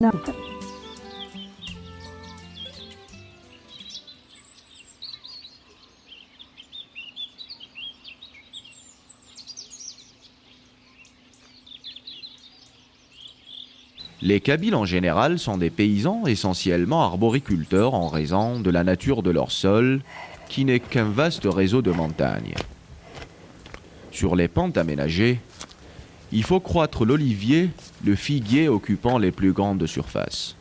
نعم. Les Kabyles en général sont des paysans essentiellement arboriculteurs en raison de la nature de leur sol, qui n'est qu'un vaste réseau de montagnes. Sur les pentes aménagées, il faut croître l'olivier, le figuier occupant les plus grandes surfaces.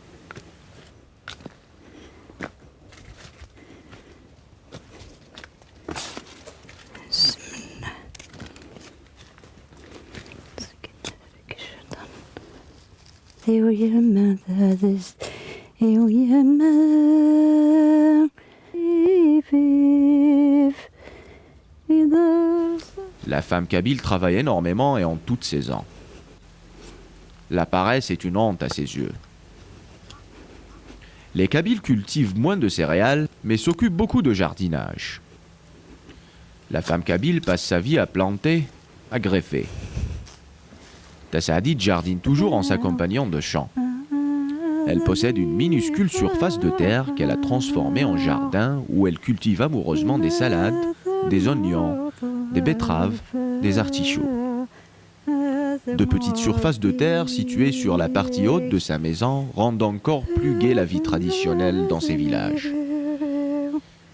La femme kabyle travaille énormément et en toute saison. La paresse est une honte à ses yeux. Les Kabyles cultivent moins de céréales, mais s'occupent beaucoup de jardinage. La femme kabyle passe sa vie à planter, à greffer. Tassaadit jardine toujours en s'accompagnant de champs. Elle possède une minuscule surface de terre qu'elle a transformée en jardin où elle cultive amoureusement des salades, des oignons, des betteraves, des artichauts. De petites surfaces de terre situées sur la partie haute de sa maison rendent encore plus gaie la vie traditionnelle dans ces villages.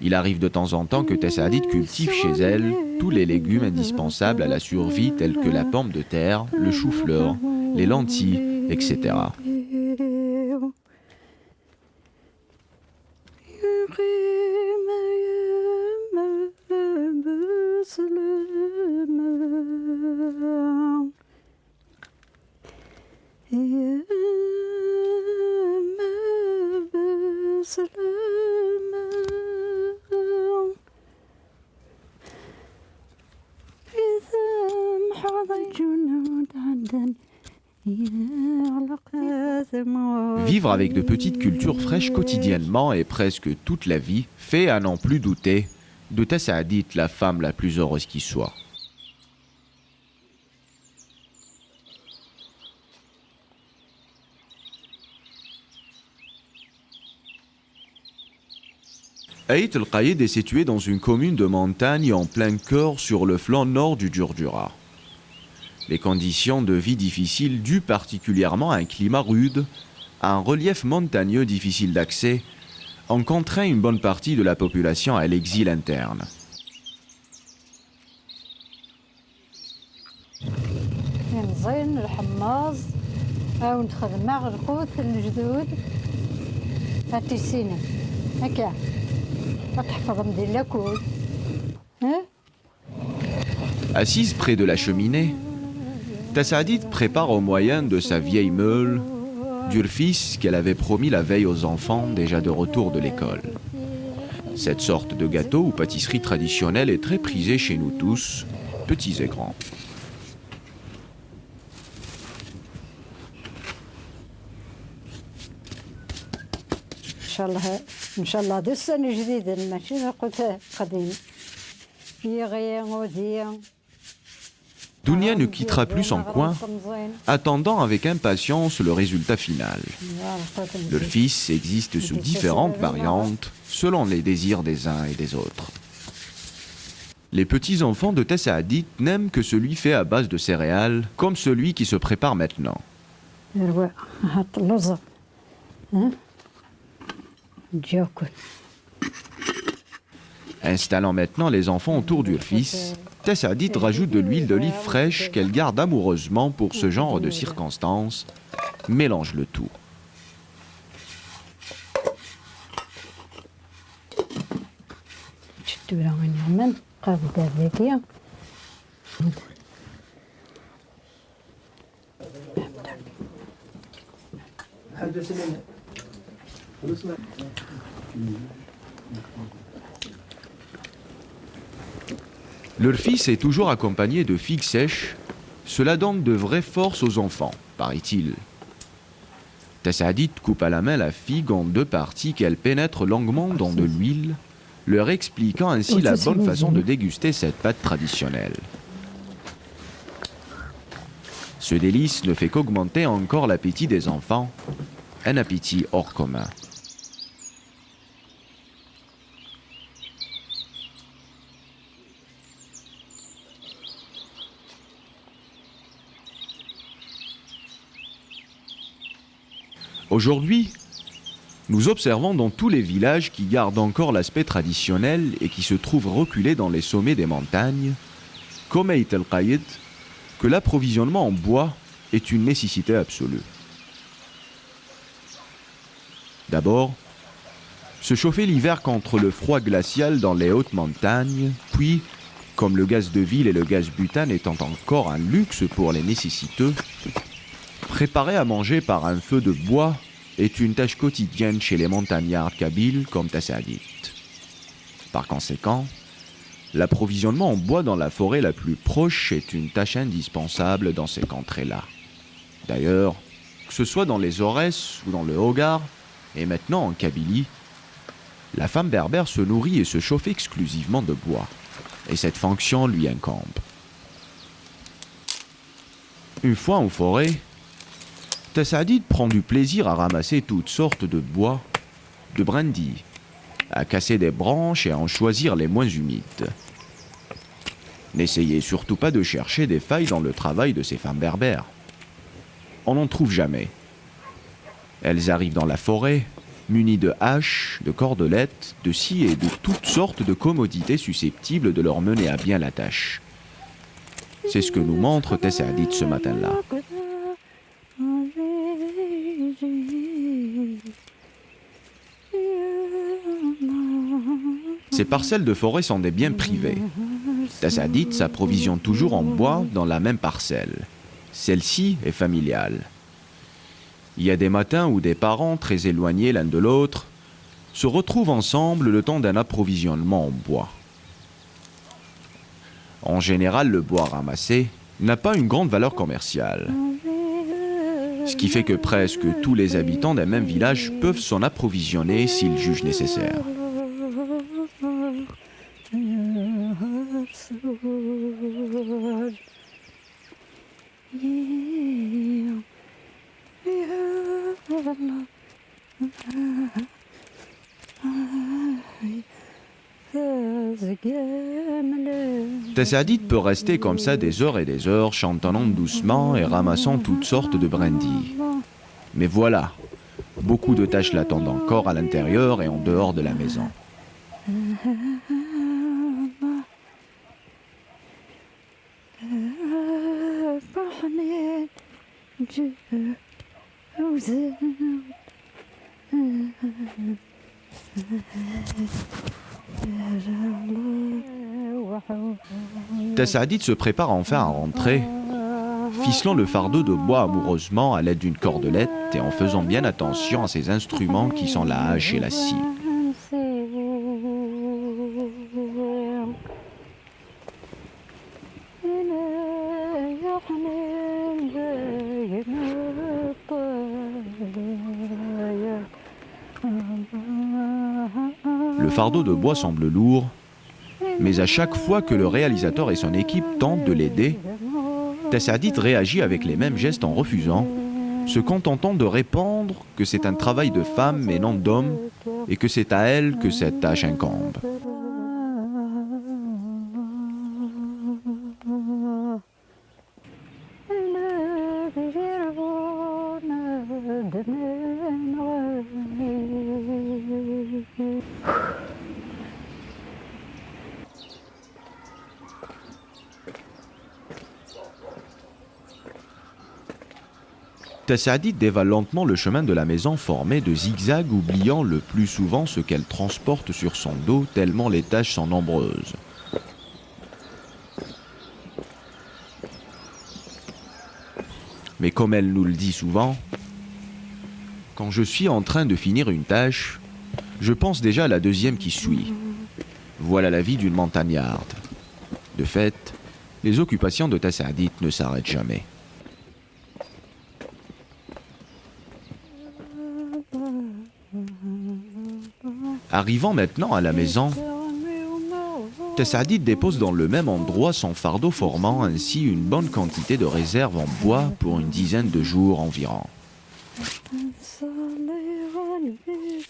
Il arrive de temps en temps que Tassaadit cultive chez elle tous les légumes indispensables à la survie tels que la pomme de terre, le chou-fleur, les lentilles, etc. Vivre avec de petites cultures fraîches quotidiennement et presque toute la vie fait, à n'en plus douter, de Tassaadit la femme la plus heureuse qui soit. Aït el-Qaïd est situé dans une commune de montagne en plein cœur sur le flanc nord du Djurdjura. Les conditions de vie difficiles dues particulièrement à un climat rude, à un relief montagneux difficile d'accès, ont contraint une bonne partie de la population à l'exil interne. Assise près de la cheminée, Tassaadit prépare au moyen de sa vieille meule du rfis qu'elle avait promis la veille aux enfants déjà de retour de l'école. Cette sorte de gâteau ou pâtisserie traditionnelle est très prisée chez nous tous, petits et grands. Dounia ne quittera plus son coin, attendant avec impatience le résultat final. Le fils existe sous différentes variantes, selon les désirs des uns et des autres. Les petits-enfants de Tassaadit n'aiment que celui fait à base de céréales, comme celui qui se prépare maintenant. Installant maintenant les enfants autour du fils, Tassaadit rajoute de l'huile d'olive fraîche qu'elle garde amoureusement pour ce genre de circonstances, mélange le tout. Leur fils est toujours accompagné de figues sèches. Cela donne de vraies forces aux enfants, paraît-il. Tassaadit coupe à la main la figue en deux parties qu'elle pénètre longuement dans de l'huile, leur expliquant ainsi la bonne façon de déguster cette pâte traditionnelle. Ce délice ne fait qu'augmenter encore l'appétit des enfants, un appétit hors commun. Aujourd'hui, nous observons dans tous les villages qui gardent encore l'aspect traditionnel et qui se trouvent reculés dans les sommets des montagnes, comme à El Qaïd, que l'approvisionnement en bois est une nécessité absolue. D'abord, se chauffer l'hiver contre le froid glacial dans les hautes montagnes, puis, comme le gaz de ville et le gaz butane étant encore un luxe pour les nécessiteux, préparer à manger par un feu de bois est une tâche quotidienne chez les montagnards kabyles comme Tassaadit. Par conséquent, l'approvisionnement en bois dans la forêt la plus proche est une tâche indispensable dans ces contrées-là. D'ailleurs, que ce soit dans les Aurès ou dans le Hogar, et maintenant en Kabylie, la femme berbère se nourrit et se chauffe exclusivement de bois, et cette fonction lui incombe. Une fois en forêt, Tassaadit prend du plaisir à ramasser toutes sortes de bois, de brindilles, à casser des branches et à en choisir les moins humides. N'essayez surtout pas de chercher des failles dans le travail de ces femmes berbères. On n'en trouve jamais. Elles arrivent dans la forêt, munies de haches, de cordelettes, de scies et de toutes sortes de commodités susceptibles de leur mener à bien la tâche. C'est ce que nous montre Tassaadit ce matin-là. Ces parcelles de forêt sont des biens privés. Tassaadit s'approvisionne toujours en bois dans la même parcelle. Celle-ci est familiale. Il y a des matins où des parents très éloignés l'un de l'autre se retrouvent ensemble le temps d'un approvisionnement en bois. En général, le bois ramassé n'a pas une grande valeur commerciale. Ce qui fait que presque tous les habitants d'un même village peuvent s'en approvisionner s'ils jugent nécessaire. Tassaadit peut rester comme ça des heures et des heures, chantonnant doucement et ramassant toutes sortes de brindilles. Mais voilà, beaucoup de tâches l'attendent encore à l'intérieur et en dehors de la maison. Tassaadit se prépare enfin à rentrer, ficelant le fardeau de bois amoureusement à l'aide d'une cordelette et en faisant bien attention à ses instruments qui sont la hache et la scie. Le fardeau de bois semble lourd, mais à chaque fois que le réalisateur et son équipe tentent de l'aider, Tassaadit réagit avec les mêmes gestes en refusant, se contentant de répondre que c'est un travail de femme et non d'homme et que c'est à elle que cette tâche incombe. Tassaadit dévale lentement le chemin de la maison formé de zigzags, oubliant le plus souvent ce qu'elle transporte sur son dos tellement les tâches sont nombreuses. Mais comme elle nous le dit souvent, quand je suis en train de finir une tâche, je pense déjà à la deuxième qui suit. Voilà la vie d'une montagnarde. De fait, les occupations de Tassaadit ne s'arrêtent jamais. Arrivant maintenant à la maison, Tassaadit dépose dans le même endroit son fardeau, formant ainsi une bonne quantité de réserve en bois pour une dizaine de jours environ. live on this.